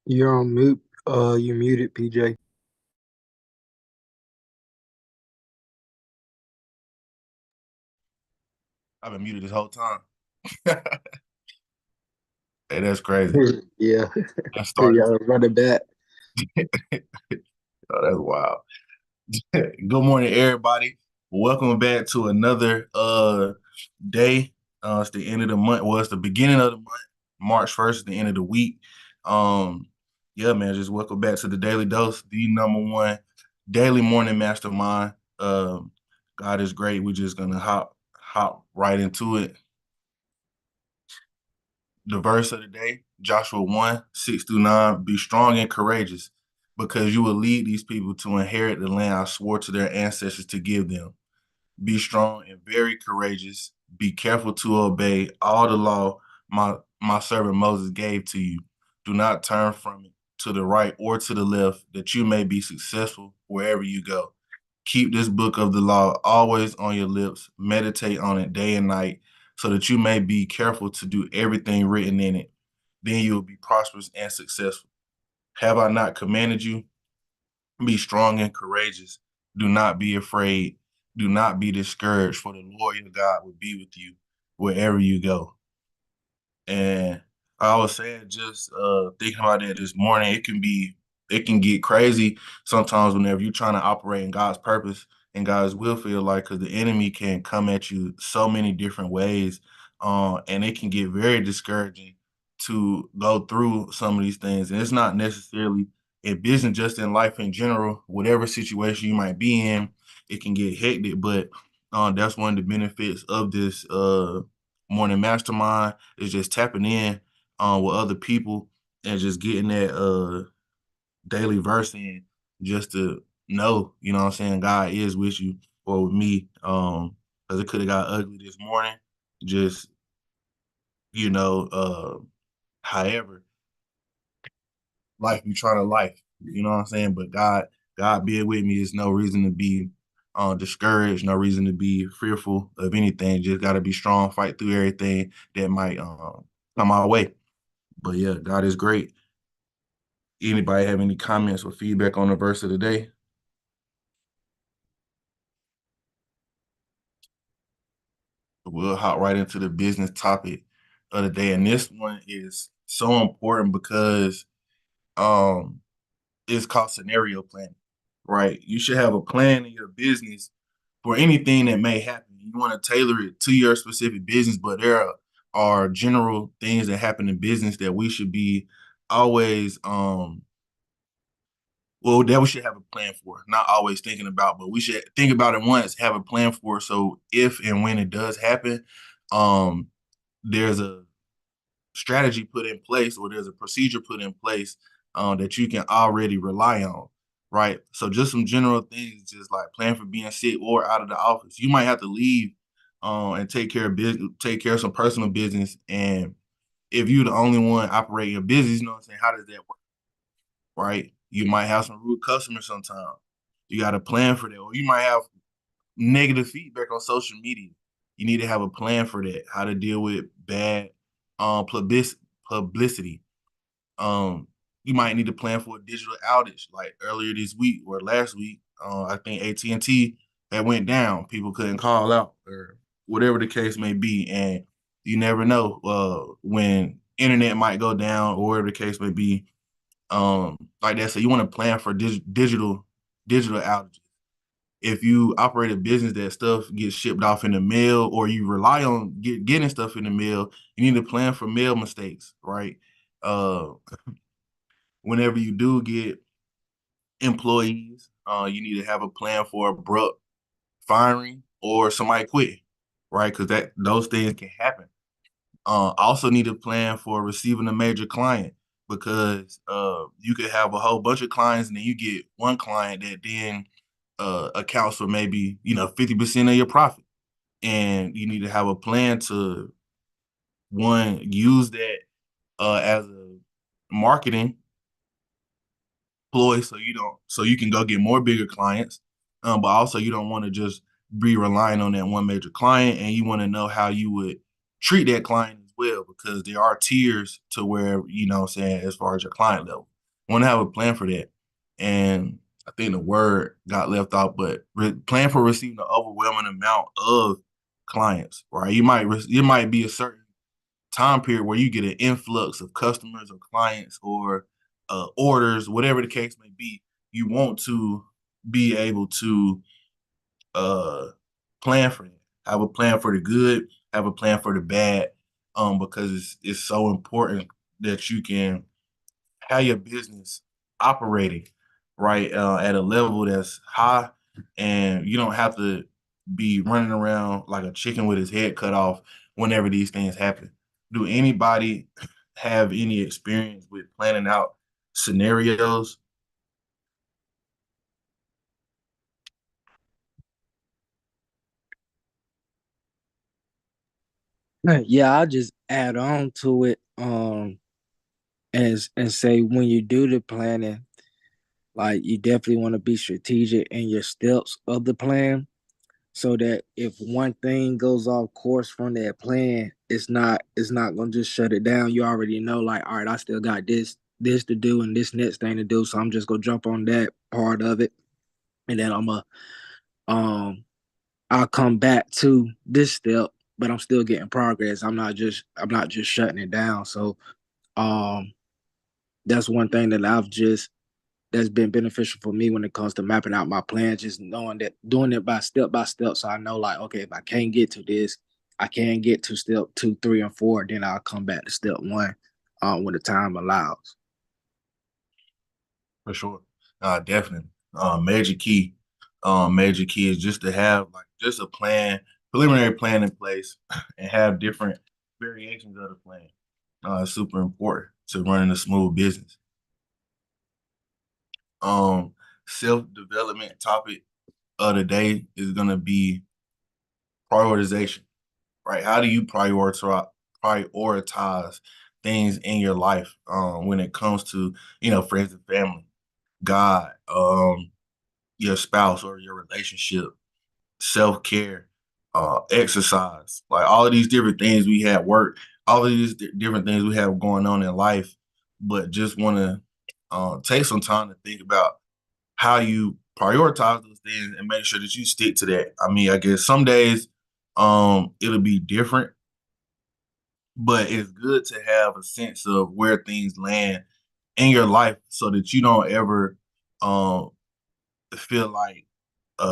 You're on mute. You're muted, PJ. I've been muted this whole time. Hey, that's crazy. Yeah, I started. yeah, running back. Oh, that's wild. Good morning, everybody. Welcome back to another day. It's the end of the month. Well, it's the beginning of the month. March 1st, the end of the week. Um, yeah, man, just welcome back to the Daily Dose, the number one daily morning mastermind. God is great. We're just gonna hop right into it. The verse of the day, Joshua 1, 6 through 9, be strong and courageous, because you will lead these people to inherit the land I swore to their ancestors to give them. Be strong and very courageous. Be careful to obey all the law my servant Moses gave to you. Do not turn from it to the right or to the left, that you may be successful wherever you go. Keep this book of the law always on your lips. Meditate on it day and night, so that you may be careful to do everything written in it. Then you will be prosperous and successful. Have I not commanded you? Be strong and courageous. Do not be afraid. Do not be discouraged, for the Lord your God will be with you wherever you go. And I was saying, just thinking about that this morning, it can get crazy sometimes whenever you're trying to operate in God's purpose and God's will for your life, because the enemy can come at you so many different ways, and it can get very discouraging to go through some of these things. And it's not necessarily in business, just in life in general. Whatever situation you might be in, it can get hectic. But that's one of the benefits of this morning mastermind, is just tapping in with other people and just getting that daily verse in, just to know, you know what I'm saying, God is with you or with me. Because it could have got ugly this morning. Just, you know, however, life be trying to life. You know what I'm saying? But God being with me is no reason to be discouraged, no reason to be fearful of anything. Just gotta be strong, fight through everything that might come our way. But yeah, God is great. Anybody have any comments or feedback on the verse of the day? We'll hop right into the business topic of the day. And this one is so important because um it's called scenario planning, right? You should have a plan in your business for anything that may happen. You want to tailor it to your specific business, but are general things that happen in business that we should be always well, that we should have a plan for, not always thinking about, but we should think about it once, have a plan for it. So if and when it does happen, um, there's a strategy put in place, or there's a procedure put in place that you can already rely on, right? So just some general things, just like plan for being sick or out of the office. You might have to leave and take care of business, take care of some personal business. And if you're the only one operating a business, you know what I'm saying? How does that work? Right? You might have some rude customers sometimes. You got to plan for that. Or you might have negative feedback on social media. You need to have a plan for that, how to deal with bad publicity. Um, you might need to plan for a digital outage, like earlier this week or last week. I think AT&T that went down. People couldn't call out or whatever the case may be. And you never know when internet might go down or whatever the case may be, like that. So you want to plan for digital outages. If you operate a business that stuff gets shipped off in the mail, or you rely on getting stuff in the mail, you need to plan for mail mistakes, right? Uh, Whenever you do get employees, you need to have a plan for abrupt firing or somebody quit, right? Because that those things can happen. Also need a plan for receiving a major client, because you could have a whole bunch of clients and then you get one client that then accounts for maybe 50% of your profit, and you need to have a plan to one use that as a marketing ploy, so you can go get more bigger clients, but also you don't want to just be relying on that one major client, and you want to know how you would treat that client as well, because there are tiers to where, you know what I'm saying, as far as your client level. Want to have a plan for that. And I think the word got left out, but plan for receiving an overwhelming amount of clients, right? You might be a certain time period where you get an influx of customers or clients or orders, whatever the case may be. You want to be able to uh, plan for it. Have a plan for the good. Have a plan for the bad. Because it's so important that you can have your business operating right at a level that's high, and you don't have to be running around like a chicken with his head cut off whenever these things happen. Do anybody have any experience with planning out scenarios? Yeah, I'll just add on to it. And say when you do the planning, like you definitely want to be strategic in your steps of the plan, so that if one thing goes off course from that plan, it's not gonna just shut it down. You already know, like, all right, I still got this to do and this next thing to do, so I'm just gonna jump on that part of it, and then um I'll come back to this step, but I'm still getting progress. I'm not just shutting it down. So um that's one thing that's been beneficial for me when it comes to mapping out my plan, just knowing that doing it by step. So I know, like, okay, if I can't get to this, I can get to step two, three, and four, then I'll come back to step one when the time allows. For sure. Definitely. Major key. Major key is just to have like just a plan, preliminary plan in place, and have different variations of the plan. Super important to running a smooth business. Um, Self-development topic of the day is gonna be prioritization, right? How do you prioritize things in your life when it comes to, friends and family, God, your spouse or your relationship, self-care, exercise, like all of these different things we have work, all of these different things we have going on in life, but just want to take some time to think about how you prioritize those things and make sure that you stick to that. I mean, I guess some days it'll be different, but it's good to have a sense of where things land in your life so that you don't ever um feel like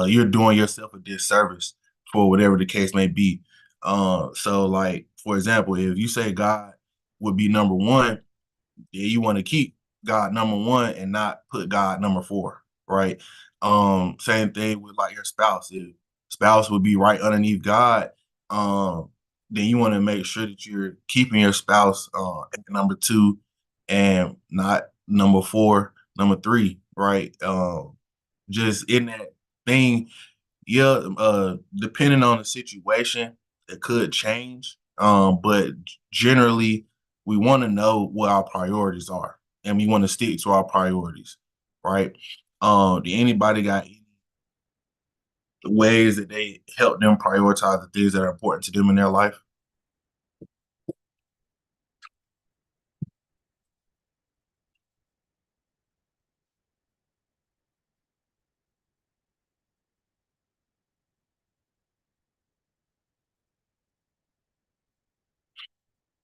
you're doing yourself a disservice for whatever the case may be. So like for example, if you say God would be number one, yeah, you want to keep God number one and not put God number four, right? Same thing with like your spouse. If spouse would be right underneath God, um, then you want to make sure that you're keeping your spouse at number two and not number four, number three, right? Just in that thing, yeah, depending on the situation, it could change. But generally, we want to know what our priorities are, and we want to stick to our priorities, right? Do anybody got any ways that they help them prioritize the things that are important to them in their life?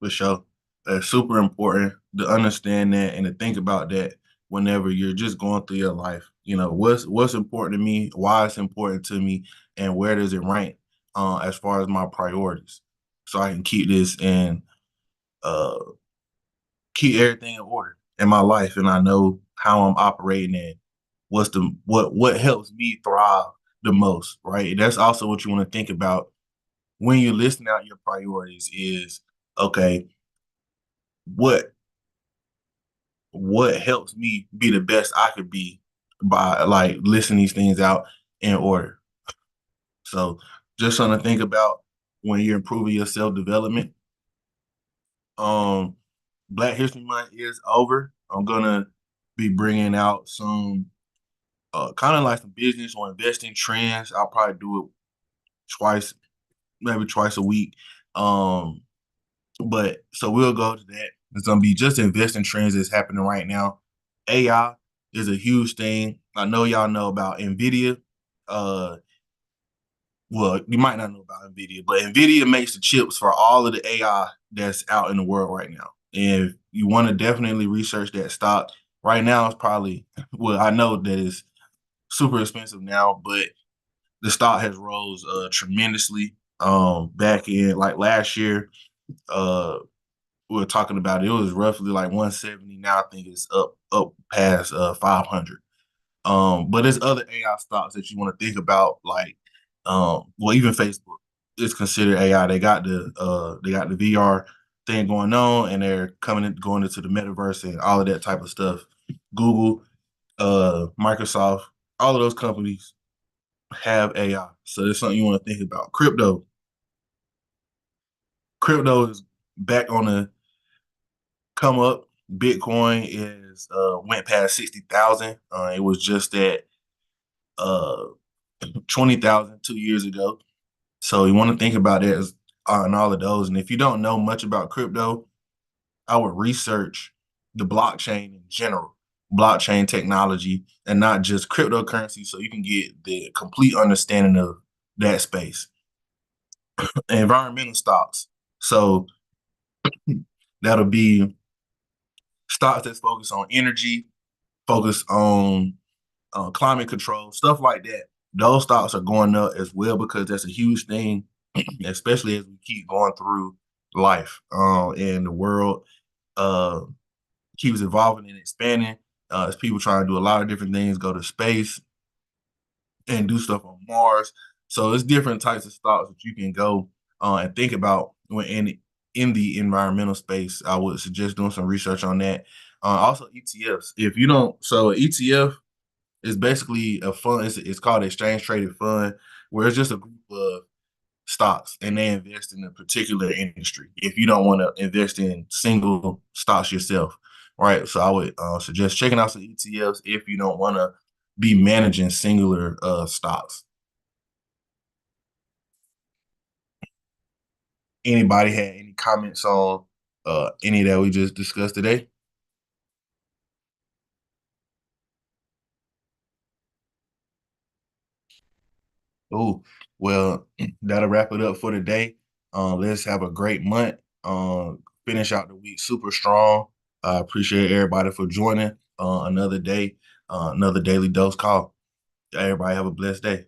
For sure. It's super important to understand that and to think about that whenever you're just going through your life. You know, what's important to me, why it's important to me, and where does it rank as far as my priorities. So I can keep this and uh keep everything in order in my life, and I know how I'm operating and what helps me thrive the most, right? That's also what you want to think about when you're listing out your priorities is okay, what what helps me be the best I could be by like listing these things out in order. So just something to think about when you're improving your self development. Um, Black History Month is over. I'm gonna be bringing out some kind of like some business or investing trends. I'll probably do it twice, maybe twice a week. Um, but so we'll go to that. It's gonna be just investing trends that's happening right now AI is a huge thing. I know y'all know about NVIDIA. Well, you might not know about NVIDIA, but NVIDIA makes the chips for all of the AI that's out in the world right now. And if you want to definitely research that stock, right now it's probably, well, I know that it's super expensive now, but the stock has rose tremendously. Back in like last year, we were talking about it was roughly like 170. Now I think it's up past 500. But there's other AI stocks that you want to think about, like well, even Facebook is considered AI. They got the VR thing going on, and they're going into the metaverse and all of that type of stuff. Google, Microsoft, all of those companies have AI. So there's something you want to think about. Crypto is back on the come up. Bitcoin is went past 60,000. It was just at uh 20,000 2 years ago. So you want to think about it as on all of those. And if you don't know much about crypto, I would research the blockchain in general, blockchain technology, and not just cryptocurrency, so you can get the complete understanding of that space. Environmental stocks. So that'll be stocks that's focused on energy, focused on climate control, stuff like that. Those stocks are going up as well because that's a huge thing, especially as we keep going through life and the world uh, keeps evolving and expanding. As people trying to do a lot of different things, go to space and do stuff on Mars. So it's different types of stocks that you can go and think about when in the environmental space. I would suggest doing some research on that. Also ETFs. If you don't, so ETF is basically a fund. It's called exchange traded fund, where it's just a group of stocks and they invest in a particular industry. If you don't want to invest in single stocks yourself, right? So I would suggest checking out some ETFs if you don't want to be managing singular stocks. Anybody had any comments on any that we just discussed today? Oh, well, that'll wrap it up for today. Let's have a great month. Finish out the week super strong. I appreciate everybody for joining another day, another daily dose call. Everybody have a blessed day.